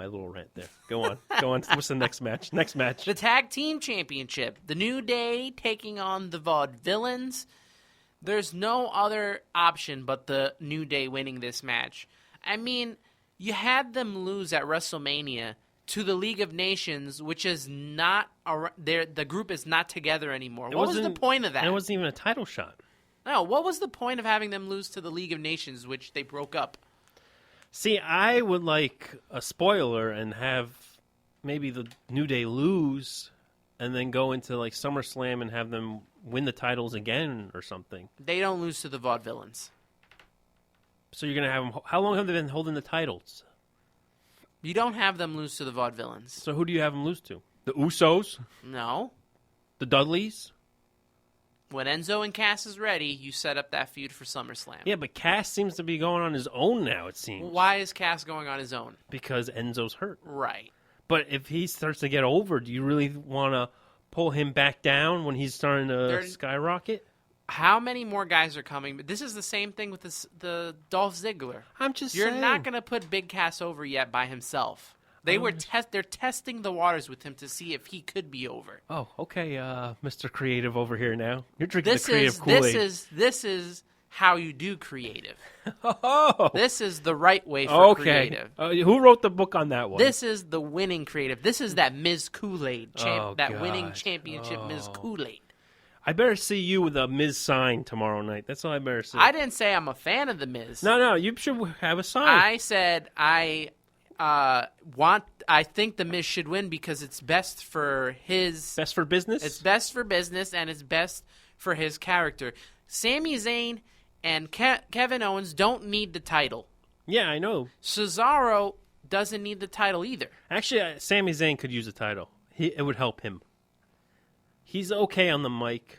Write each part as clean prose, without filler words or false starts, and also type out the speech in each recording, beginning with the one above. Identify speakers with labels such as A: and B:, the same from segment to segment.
A: my little rant there. Go on. Go on. What's the next match? Next match.
B: The Tag Team Championship. The New Day taking on the Vaudevillains. There's no other option but the New Day winning this match. I mean, you had them lose at WrestleMania to the League of Nations, which is not the group is not together anymore. What was the point of that?
A: It wasn't even a title shot.
B: No, what was the point of having them lose to the League of Nations, which they broke up?
A: See, I would like a spoiler and have maybe the New Day lose and then go into like SummerSlam and have them win the titles again or something.
B: They don't lose to the Vaudevillains.
A: So you're going to have them... How long have they been holding the titles?
B: You don't have them lose to the Vaudevillains.
A: So who do you have them lose to? The Usos?
B: No.
A: The Dudleys?
B: When Enzo and Cass is ready, you set up that feud for SummerSlam.
A: Yeah, but Cass seems to be going on his own now, it seems.
B: Why is Cass going on his own?
A: Because Enzo's hurt.
B: Right.
A: But if he starts to get over, do you really want to pull him back down when he's starting to skyrocket?
B: How many more guys are coming? This is the same thing with the Dolph Ziggler.
A: I'm just
B: You're
A: saying.
B: not going to put Big Cass over yet by himself. They're testing the waters with him to see if he could be over.
A: Oh, okay, Mr. Creative over here now. You're drinking the creative Kool-Aid.
B: This is how you do creative.
A: Oh.
B: This is the right way for creative.
A: Who wrote the book on that one?
B: This is the winning creative. This is that Miz Kool-Aid, winning championship Miz Kool-Aid.
A: I better see you with a Miz sign tomorrow night. That's all I better see.
B: I didn't say I'm a fan of the Miz.
A: No, you should have a sign.
B: I said I think the Miz should win because it's best for his...
A: Best for business?
B: It's best for business, and it's best for his character. Sami Zayn and Kevin Owens don't need the title.
A: Yeah, I know.
B: Cesaro doesn't need the title either.
A: Actually, Sami Zayn could use a title. It would help him. He's okay on the mic.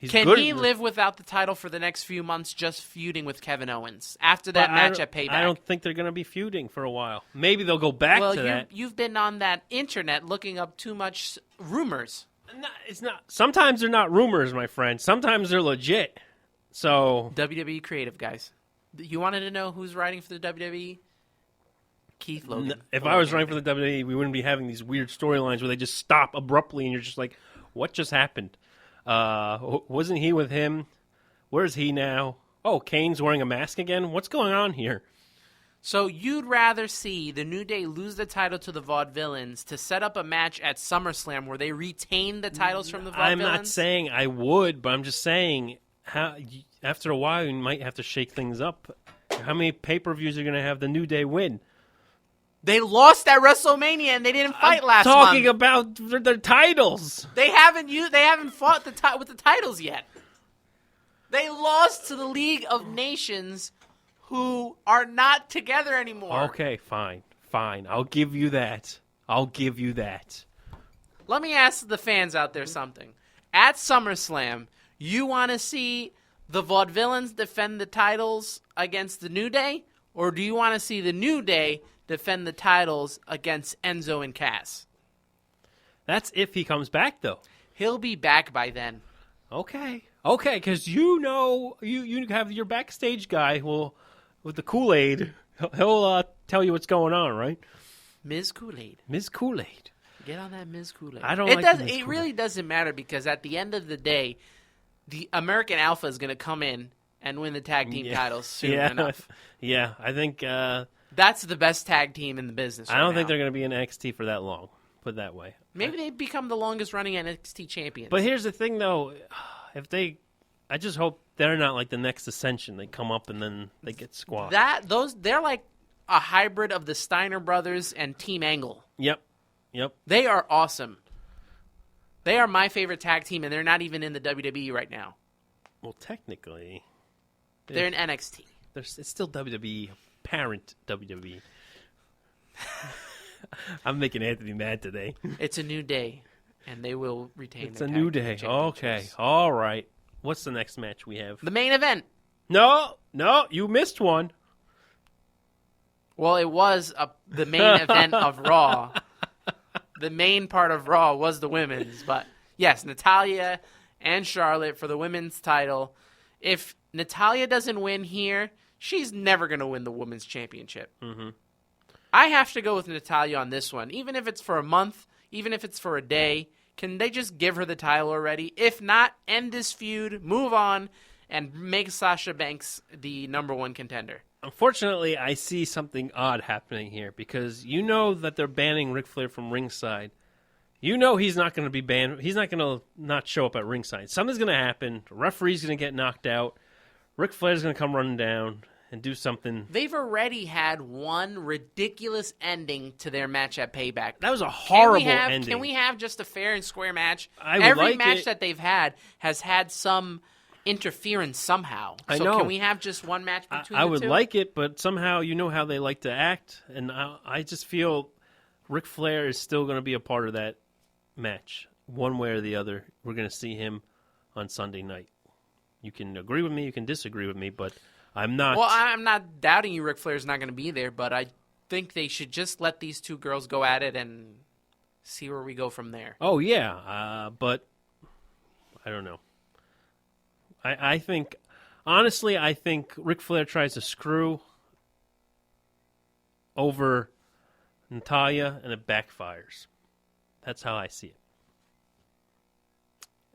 B: Can he live without the title for the next few months just feuding with Kevin Owens after that match at Payback?
A: I don't think they're going to be feuding for a while. Maybe they'll go back to that.
B: You've been on that internet looking up too much rumors.
A: No, it's not. Sometimes they're not rumors, my friend. Sometimes they're legit. So
B: WWE creative, guys. You wanted to know who's writing for the WWE? Keith Logan.
A: If I was writing for the WWE, we wouldn't be having these weird storylines where they just stop abruptly and you're just like, what just happened? Wasn't he with him? Where's he now? Oh, Kane's wearing a mask again? What's going on here?
B: So you'd rather see the New Day lose the title to the Vaudevillains to set up a match at SummerSlam where they retain the titles from the Vaudevillains?
A: I'm not saying I would, but I'm just saying after a while you might have to shake things up. How many pay-per-views are going to have the New Day win?
B: They lost at WrestleMania and they didn't fight last month.
A: Talking about their titles.
B: They haven't fought with the titles yet. They lost to the League of Nations, who are not together anymore.
A: Okay, fine. I'll give you that.
B: Let me ask the fans out there something. At SummerSlam, you want to see the Vaudevillains defend the titles against the New Day, or do you want to see the New Day defend the titles against Enzo and Cass?
A: That's if he comes back, though.
B: He'll be back by then.
A: Okay, because you have your backstage guy with the Kool-Aid. He'll tell you what's going on, right?
B: Miz Kool-Aid. Get on that Miz Kool-Aid. It really doesn't matter because at the end of the day, the American Alpha is going to come in and win the tag team titles soon enough.
A: Yeah, I think...
B: that's the best tag team in the business
A: I don't think they're going to be in NXT for that long, put it that way.
B: Maybe they become the longest-running NXT champions.
A: But here's the thing, though. I just hope they're not like the next Ascension. They come up and then they get squashed.
B: They're like a hybrid of the Steiner Brothers and Team Angle.
A: Yep.
B: They are awesome. They are my favorite tag team, and they're not even in the WWE right now.
A: Well, technically.
B: They're in NXT.
A: It's still WWE. Parent WWE. I'm making Anthony mad today.
B: It's a new day, and they will retain
A: It's
B: their
A: a
B: tag
A: new
B: team
A: day.
B: championships.
A: Okay. All right. What's the next match we have?
B: The main event.
A: No, you missed one.
B: Well, it was the main event of Raw. The main part of Raw was the women's, but yes, Natalya and Charlotte for the women's title. If Natalya doesn't win here, she's never going to win the women's championship.
A: Mm-hmm.
B: I have to go with Natalya on this one. Even if it's for a month, even if it's for a day, can they just give her the title already? If not, end this feud, move on, and make Sasha Banks the number one contender.
A: Unfortunately, I see something odd happening here because you know that they're banning Ric Flair from ringside. You know he's not going to be banned. He's not going to not show up at ringside. Something's going to happen. The referee's going to get knocked out. Ric Flair's going to come running down and do something.
B: They've already had one ridiculous ending to their match at Payback.
A: That was a horrible ending.
B: Can we have just a fair and square match?
A: Every
B: match that they've had has had some interference somehow.
A: I know.
B: Can we have just one match between the two?
A: I would like it, but somehow you know how they like to act, and I just feel Ric Flair is still going to be a part of that match. One way or the other, we're going to see him on Sunday night. You can agree with me, you can disagree with me, but I'm not...
B: Well, I'm not doubting you Ric Flair's not going to be there, but I think they should just let these two girls go at it and see where we go from there.
A: Oh, yeah, but I don't know. I think, honestly, I think Ric Flair tries to screw over Natalya, and it backfires. That's how I see it.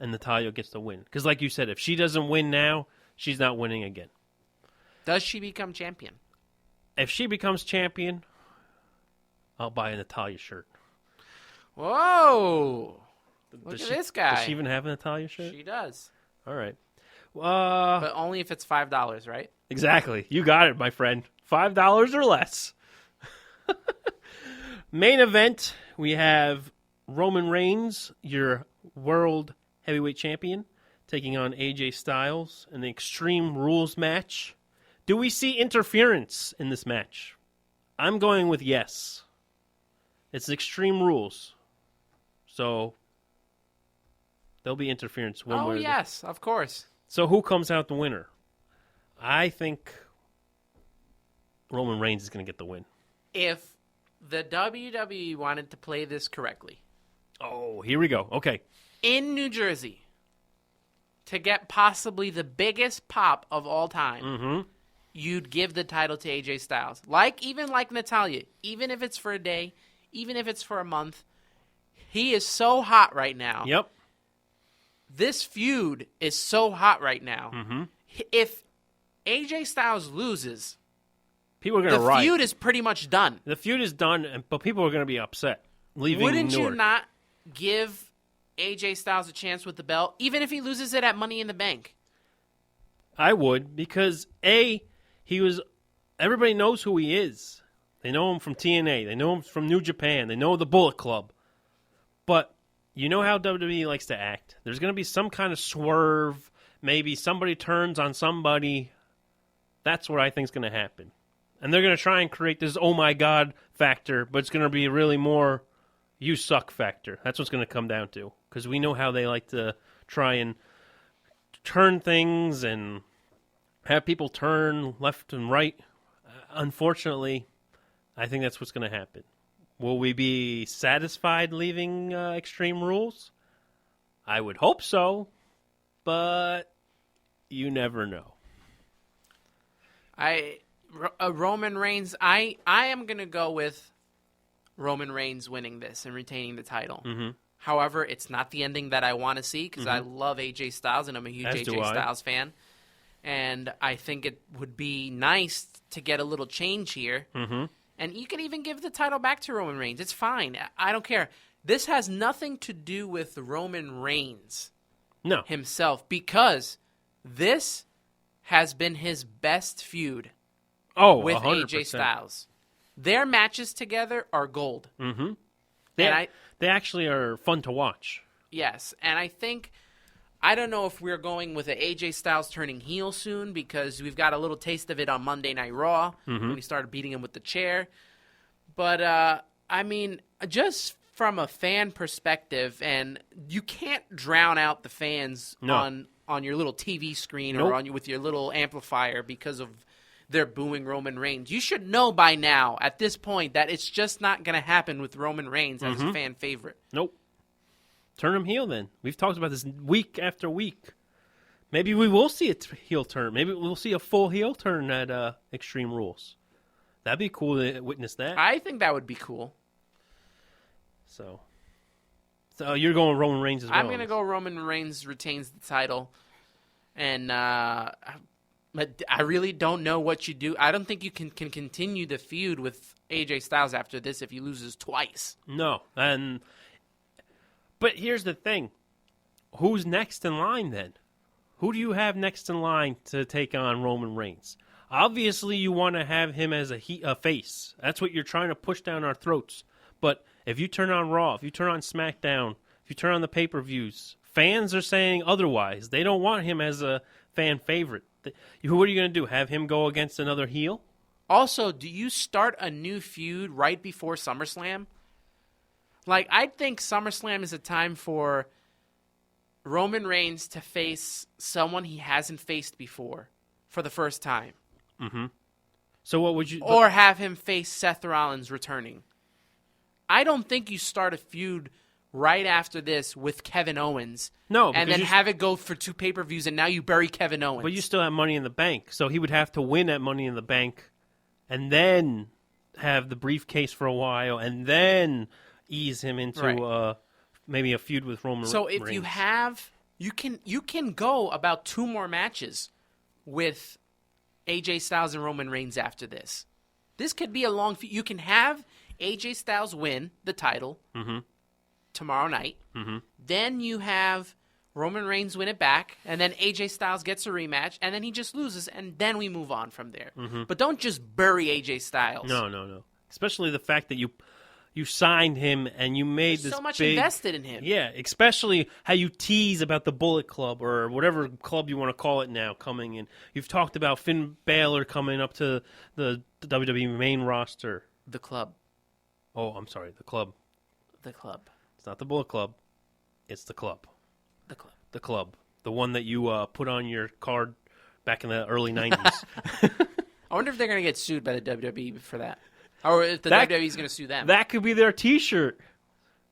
A: And Natalya gets the win. Because like you said, if she doesn't win now, she's not winning again.
B: Does she become champion?
A: If she becomes champion, I'll buy a Natalya shirt.
B: Whoa! Look at this guy.
A: Does she even have a Natalya shirt?
B: She does.
A: All right.
B: But only if it's $5, right?
A: Exactly. You got it, my friend. $5 or less. Main event, we have Roman Reigns, your world heavyweight champion, taking on AJ Styles in the Extreme Rules match. Do we see interference in this match? I'm going with yes. It's Extreme Rules. So there'll be interference one way or the other.
B: Oh, yes, of course.
A: So who comes out the winner? I think Roman Reigns is going to get the win.
B: If the WWE wanted to play this correctly.
A: Oh, here we go. Okay.
B: In New Jersey, to get possibly the biggest pop of all time, you'd give the title to AJ Styles. Even like Natalya, even if it's for a day, even if it's for a month, he is so hot right now.
A: Yep.
B: This feud is so hot right now. If AJ Styles loses,
A: people are going to riot.
B: The feud is pretty much done.
A: The feud is done, but people are going to be upset.
B: Wouldn't you not give AJ Styles a chance with the belt, even if he loses it at Money in the Bank?
A: I would, because everybody knows who he is. They know him from TNA. They know him from New Japan. They know the Bullet Club. But you know how WWE likes to act. There's going to be some kind of swerve. Maybe somebody turns on somebody. That's what I think is going to happen. And they're going to try and create this oh my God factor, but it's going to be really more you suck factor. That's what's going to come down to. Because we know how they like to try and turn things and have people turn left and right. Unfortunately, I think that's what's going to happen. Will we be satisfied leaving Extreme Rules? I would hope so, but you never know.
B: Roman Reigns, I am going to go with Roman Reigns winning this and retaining the title. However, it's not the ending that I want to see because I love AJ Styles and I'm a huge AJ Styles fan. And I think it would be nice to get a little change here. And you can even give the title back to Roman Reigns. It's fine. I don't care. This has nothing to do with Roman Reigns himself because this has been his best feud with
A: 100%.
B: AJ Styles. Their matches together are gold.
A: They actually are fun to watch.
B: Yes, and I don't know if we're going with an AJ Styles turning heel soon because we've got a little taste of it on Monday Night Raw when we started beating him with the chair. But, I mean, just from a fan perspective, and you can't drown out the fans on your little TV screen or with your little amplifier because of they're booing Roman Reigns. You should know by now, at this point, that it's just not going to happen with Roman Reigns as a fan favorite.
A: Nope. Turn him heel then. We've talked about this week after week. Maybe we will see a heel turn. Maybe we'll see a full heel turn at Extreme Rules. That'd be cool to witness that.
B: I think that would be cool.
A: So you're going Roman Reigns as well?
B: I'm going to go Roman Reigns retains the title. And but I really don't know what you do. I don't think you can continue the feud with AJ Styles after this if he loses twice.
A: No. But here's the thing. Who's next in line then? Who do you have next in line to take on Roman Reigns? Obviously, you want to have him as a face. That's what you're trying to push down our throats. But if you turn on Raw, if you turn on SmackDown, if you turn on the pay-per-views, fans are saying otherwise. They don't want him as a fan favorite. What are you going to do? Have him go against another heel?
B: Also, do you start a new feud right before SummerSlam? Like, I think SummerSlam is a time for Roman Reigns to face someone he hasn't faced before for the first time.
A: Mm-hmm. So what would you...
B: Or have him face Seth Rollins returning. I don't think you start a feud right after this with Kevin Owens.
A: No,
B: and then have it go for 2 pay-per-views, and now you bury Kevin Owens.
A: But you still have Money in the Bank, so he would have to win at Money in the Bank and then have the briefcase for a while and then ease him into maybe a feud with Roman Reigns.
B: So if you have... You can go about 2 more matches with AJ Styles and Roman Reigns after this. This could be a long feud. You can have AJ Styles win the title tomorrow night. Mm-hmm. Then you have Roman Reigns win it back, and then AJ Styles gets a rematch, and then he just loses, and then we move on from there. Mm-hmm. But don't just bury AJ Styles.
A: No. Especially the fact that you signed him and you made
B: There's
A: this
B: so much
A: big,
B: invested in him.
A: Yeah, especially how you tease about the Bullet Club or whatever club you want to call it now coming in. You've talked about Finn Balor coming up to the WWE main roster.
B: The club.
A: Oh, I'm sorry, the club.
B: The club.
A: It's not the Bullet Club. It's the club.
B: The club.
A: The club. The one that you put on your card back in the early 90s.
B: I wonder if they're going to get sued by the WWE for that. Or if the WWE is going to sue them.
A: That could be their T-shirt.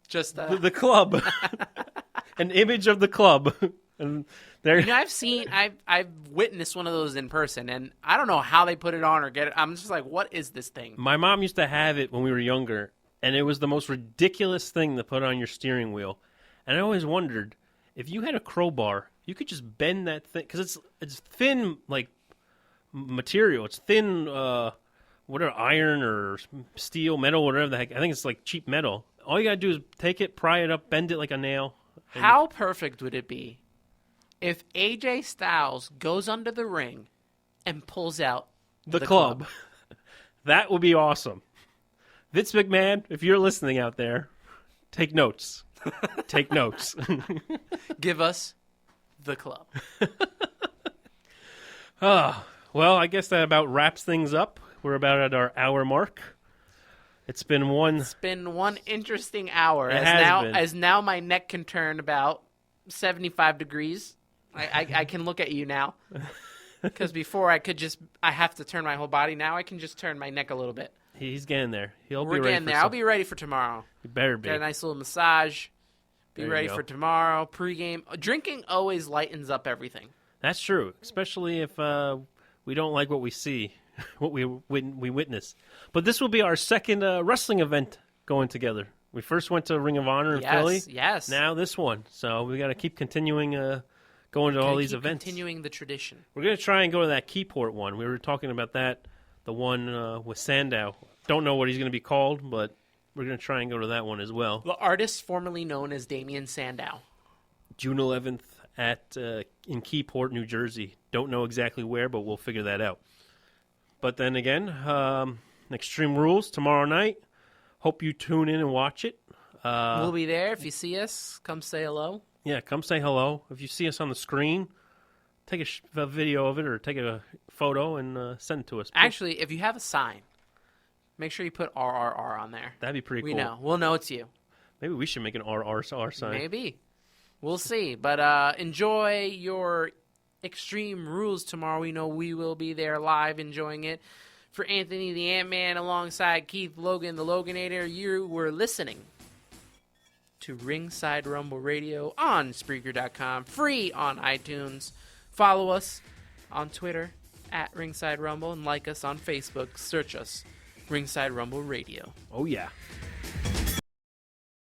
B: Just
A: the club. An image of the club. And
B: I've witnessed one of those in person, and I don't know how they put it on or get it. I'm just like, what is this thing?
A: My mom used to have it when we were younger, and it was the most ridiculous thing to put on your steering wheel. And I always wondered, if you had a crowbar, you could just bend that thing, because it's thin, like, material. It's thin, whatever, iron or steel, metal, whatever the heck. I think it's like cheap metal. All you got to do is take it, pry it up, bend it like a nail.
B: How perfect would it be if AJ Styles goes under the ring and pulls out
A: the club? That would be awesome. Vince McMahon, if you're listening out there, take notes. Take notes.
B: Give us the club.
A: Well, I guess that about wraps things up. We're about at our hour mark. It's been one
B: interesting hour. As now my neck can turn about 75 degrees. I can look at you now. Because before I have to turn my whole body. Now I can just turn my neck a little bit.
A: He's getting there.
B: We're getting there. I'll be ready for tomorrow.
A: You better be.
B: Get a nice little massage. Be ready for tomorrow. Pre-game. Drinking always lightens up everything.
A: That's true. Especially if we don't like what we see, what we witness. But this will be our second wrestling event going together. We first went to Ring of Honor in Philly.
B: Yes.
A: Now this one. So we got to keep continuing going to all these events.
B: Continuing the tradition.
A: We're going to try and go to that Keyport one. We were talking about that, the one with Sandow. Don't know what he's going to be called, but we're going to try and go to that one as well.
B: The artist formerly known as Damian Sandow.
A: June 11th in Keyport, New Jersey. Don't know exactly where, but we'll figure that out. But then again, Extreme Rules tomorrow night. Hope you tune in and watch it.
B: We'll be there. If you see us, come say hello.
A: Yeah, come say hello. If you see us on the screen, take a video of it or take a photo and send it to us.
B: Actually, if you have a sign, make sure you put RRR on there.
A: That'd be pretty cool.
B: We know. We'll know it's you.
A: Maybe we should make an RR sign.
B: Maybe. We'll see. But enjoy your Extreme Rules tomorrow. We know we will be there live enjoying it. For Anthony the Ant-Man alongside Keith Logan the Loganator, you were listening to Ringside Rumble Radio on Spreaker.com, free on iTunes. Follow us on Twitter at Ringside Rumble and like us on Facebook. Search us Ringside Rumble Radio.
A: Oh, yeah.